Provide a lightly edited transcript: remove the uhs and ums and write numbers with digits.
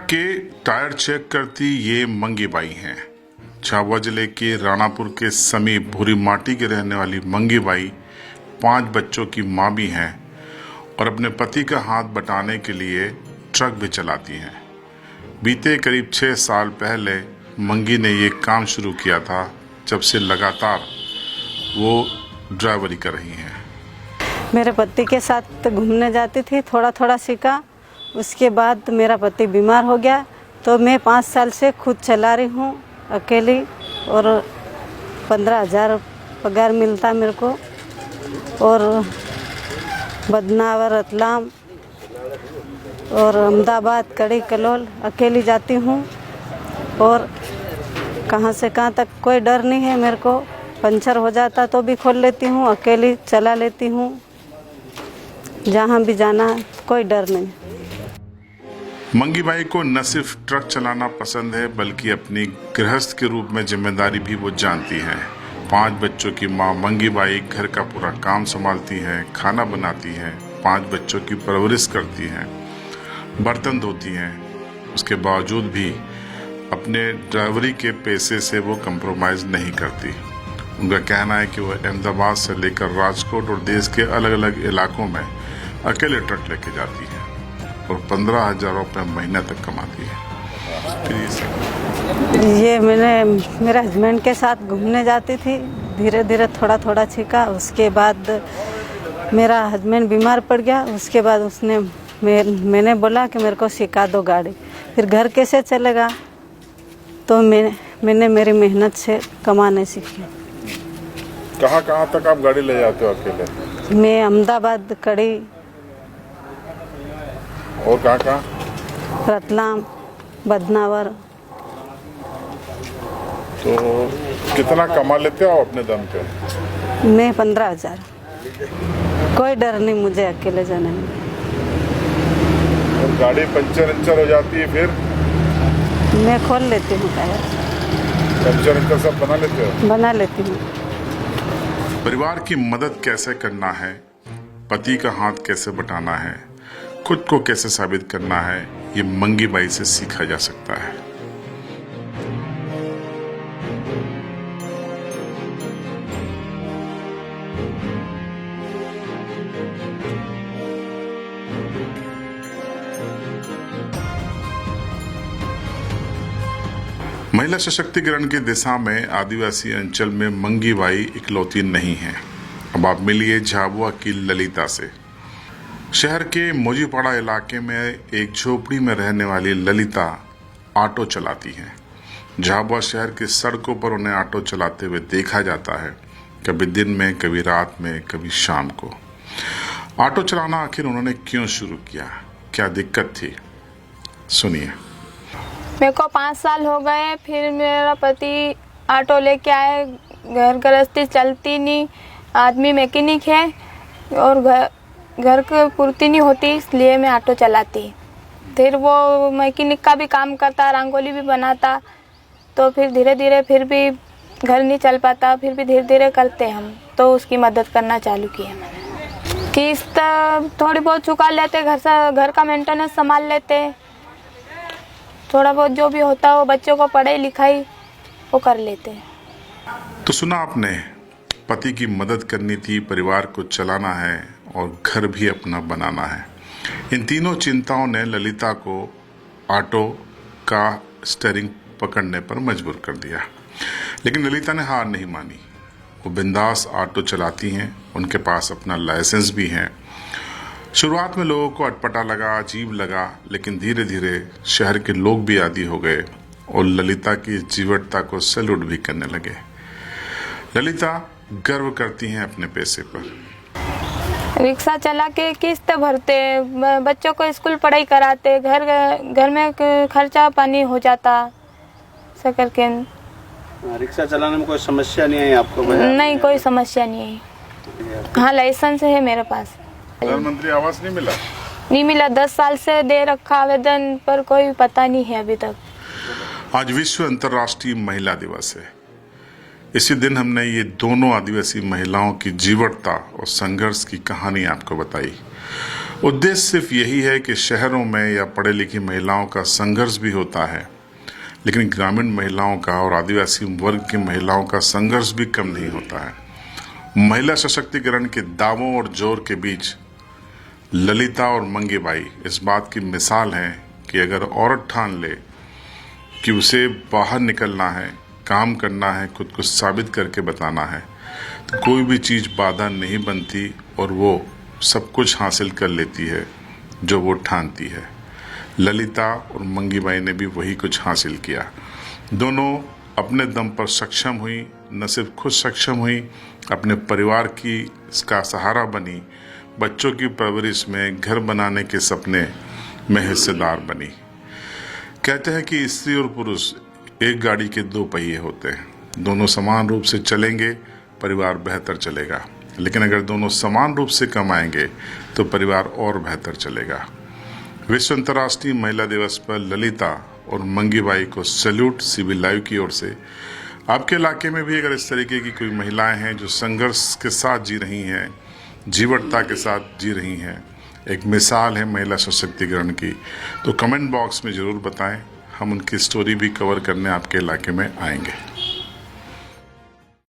के tyre check करती ये मंगी बाई हैं। झाबुआ जिले के राणापुर के समीप भूरी माटी के रहने वाली मंगी बाई 5 बच्चों की मां भी हैं और अपने पति का हाथ बटाने के लिए ट्रक भी चलाती हैं। बीते करीब 6 साल पहले मंगी ने ये काम शुरू किया था, जब से लगातार वो ड्राइवरी कर रही हैं। मेरे पति के साथ घूमने जाती थी, थोड़ा थोड़ा सीखा। उसके बाद मेरा पति बीमार हो गया तो मैं 5 साल से खुद चला रही हूँ अकेली, और 15,000 पगार मिलता मेरे को। और बदनावर, रतलाम और अहमदाबाद, कड़ी, कलोल अकेली जाती हूँ। और कहाँ से कहाँ तक कोई डर नहीं है मेरे को। पंचर हो जाता तो भी खोल लेती हूँ, अकेली चला लेती हूँ। जहाँ भी जाना कोई डर नहीं। मंगी बाई को न सिर्फ ट्रक चलाना पसंद है, बल्कि अपनी गृहस्थ के रूप में जिम्मेदारी भी वो जानती हैं। 5 बच्चों की मां मंगी बाई घर का पूरा काम संभालती हैं, खाना बनाती हैं, 5 बच्चों की परवरिश करती हैं, बर्तन धोती हैं। उसके बावजूद भी अपने ड्राइवरी के पैसे से वो कंप्रोमाइज़ नहीं करती। उनका कहना है कि वो अहमदाबाद से लेकर राजकोट और देश के अलग अलग इलाकों में अकेले ट्रक लेके जाती है और 15,000 रुपये महीने तक कमाती है। ये मेरे हस्बैंड के साथ घूमने जाती थी, धीरे धीरे थोड़ा थोड़ा सीखा। उसके बाद मेरा हस्बैंड बीमार पड़ गया। उसके बाद मैंने बोला कि मेरे को सिखा दो गाड़ी, फिर घर कैसे चलेगा। तो मैंने मेरी मेहनत से कमाने सीखी। कहाँ तक आप गाड़ी ले जाते हो अकेले? मैं अहमदाबाद, कड़ी और कहाँ? रतलाम, बदनावर। तो कितना कमा लेते हो अपने दम पे? मैं 15,000। कोई डर नहीं मुझे अकेले जाने में। और गाड़ी पंचर हो जाती है फिर? मैं खोल लेती हूँ टायर। पंचर सब बना लेते हो? बना लेती हूँ। परिवार की मदद कैसे करना है, पति का हाथ कैसे बटाना है, खुद को कैसे साबित करना है, ये मंगी बाई से सीखा जा सकता है। महिला सशक्तिकरण की दिशा में आदिवासी अंचल में मंगी बाई इकलौती नहीं है। अब आप मिलिए झाबुआ की ललिता से। शहर के मोजीपाड़ा इलाके में एक झोपड़ी में रहने वाली ललिता ऑटो चलाती हैं। झाबुआ शहर की सड़कों पर उन्हें ऑटो चलाते हुए देखा जाता है, कभी दिन में, कभी रात में, कभी शाम को। ऑटो चलाना आखिर उन्होंने क्यों शुरू किया, क्या दिक्कत थी, सुनिए। मेरे को 5 साल हो गए, फिर मेरा पति ऑटो लेके आए। घर गृहस्थी चलती नहीं, आदमी मैकेनिक है और घर की पूर्ति नहीं होती, इसलिए मैं ऑटो चलाती। फिर वो मैकेनिक का भी काम करता, रंगोली भी बनाता। तो फिर धीरे धीरे फिर भी घर नहीं चल पाता, फिर भी धीरे धीरे करते हम। तो उसकी मदद करना चालू किया मैंने। किस्त थोड़ी बहुत चुका लेते, घर का मेंटेनेंस संभाल लेते। थोड़ा बहुत जो भी होता है वो बच्चों को पढ़ाई लिखाई वो कर लेते हैं। तो सुना आपने, पति की मदद करनी थी, परिवार को चलाना है और घर भी अपना बनाना है। इन तीनों चिंताओं ने ललिता को ऑटो का स्टीयरिंग पकड़ने पर मजबूर कर दिया। लेकिन ललिता ने हार नहीं मानी। वो बिंदास ऑटो चलाती हैं, उनके पास अपना लाइसेंस भी है। शुरुआत में लोगों को अटपटा लगा, अजीब लगा, लेकिन धीरे धीरे शहर के लोग भी आदी हो गए और ललिता की जीवटता को सैल्यूट भी करने लगे। ललिता गर्व करती हैं अपने पैसे पर। रिक्शा चला के किस्त भरते, बच्चों को स्कूल पढ़ाई कराते, घर में खर्चा पानी हो जाता ऐसा करके। रिक्शा चलाने में कोई समस्या नहीं है आपको? नहीं, कोई समस्या नहीं है। हाँ, लाइसेंस है मेरे पास। प्रधानमंत्री आवास नहीं मिला 10 साल से दे रखा आवेदन, पर कोई पता नहीं है अभी तक। आज विश्व अंतर्राष्ट्रीय महिला दिवस है। इसी दिन हमने ये दोनों आदिवासी महिलाओं की जीवटता और संघर्ष की कहानी आपको बताई। उद्देश्य सिर्फ यही है कि शहरों में या पढ़े लिखी महिलाओं का संघर्ष भी होता है, लेकिन ग्रामीण महिलाओं का और आदिवासी वर्ग की महिलाओं का संघर्ष भी कम नहीं होता है। महिला सशक्तिकरण के दावों और जोर के बीच ललिता और मंगीबाई इस बात की मिसाल हैं कि अगर औरत ठान ले कि उसे बाहर निकलना है, काम करना है, खुद को साबित करके बताना है, तो कोई भी चीज़ बाधा नहीं बनती और वो सब कुछ हासिल कर लेती है जो वो ठानती है। ललिता और मंगीबाई ने भी वही कुछ हासिल किया। दोनों अपने दम पर सक्षम हुई, न सिर्फ खुद सक्षम हुई, अपने परिवार की इसका सहारा बनी, बच्चों की परवरिश में, घर बनाने के सपने में हिस्सेदार बनी। कहते हैं कि स्त्री और पुरुष एक गाड़ी के दो पहिए होते हैं, दोनों समान रूप से चलेंगे परिवार बेहतर चलेगा, लेकिन अगर दोनों समान रूप से कमाएंगे तो परिवार और बेहतर चलेगा। विश्व अंतर्राष्ट्रीय महिला दिवस पर ललिता और मंगीबाई को सैल्यूट सिविल लाइव की ओर से। आपके इलाके में भी अगर इस तरीके की कोई महिलाएं हैं जो संघर्ष के साथ जी रही हैं, जीवटता के साथ जी रही हैं, एक मिसाल है महिला सशक्तिकरण की, तो कमेंट बॉक्स में ज़रूर बताएं। हम उनकी स्टोरी भी कवर करने आपके इलाके में आएंगे।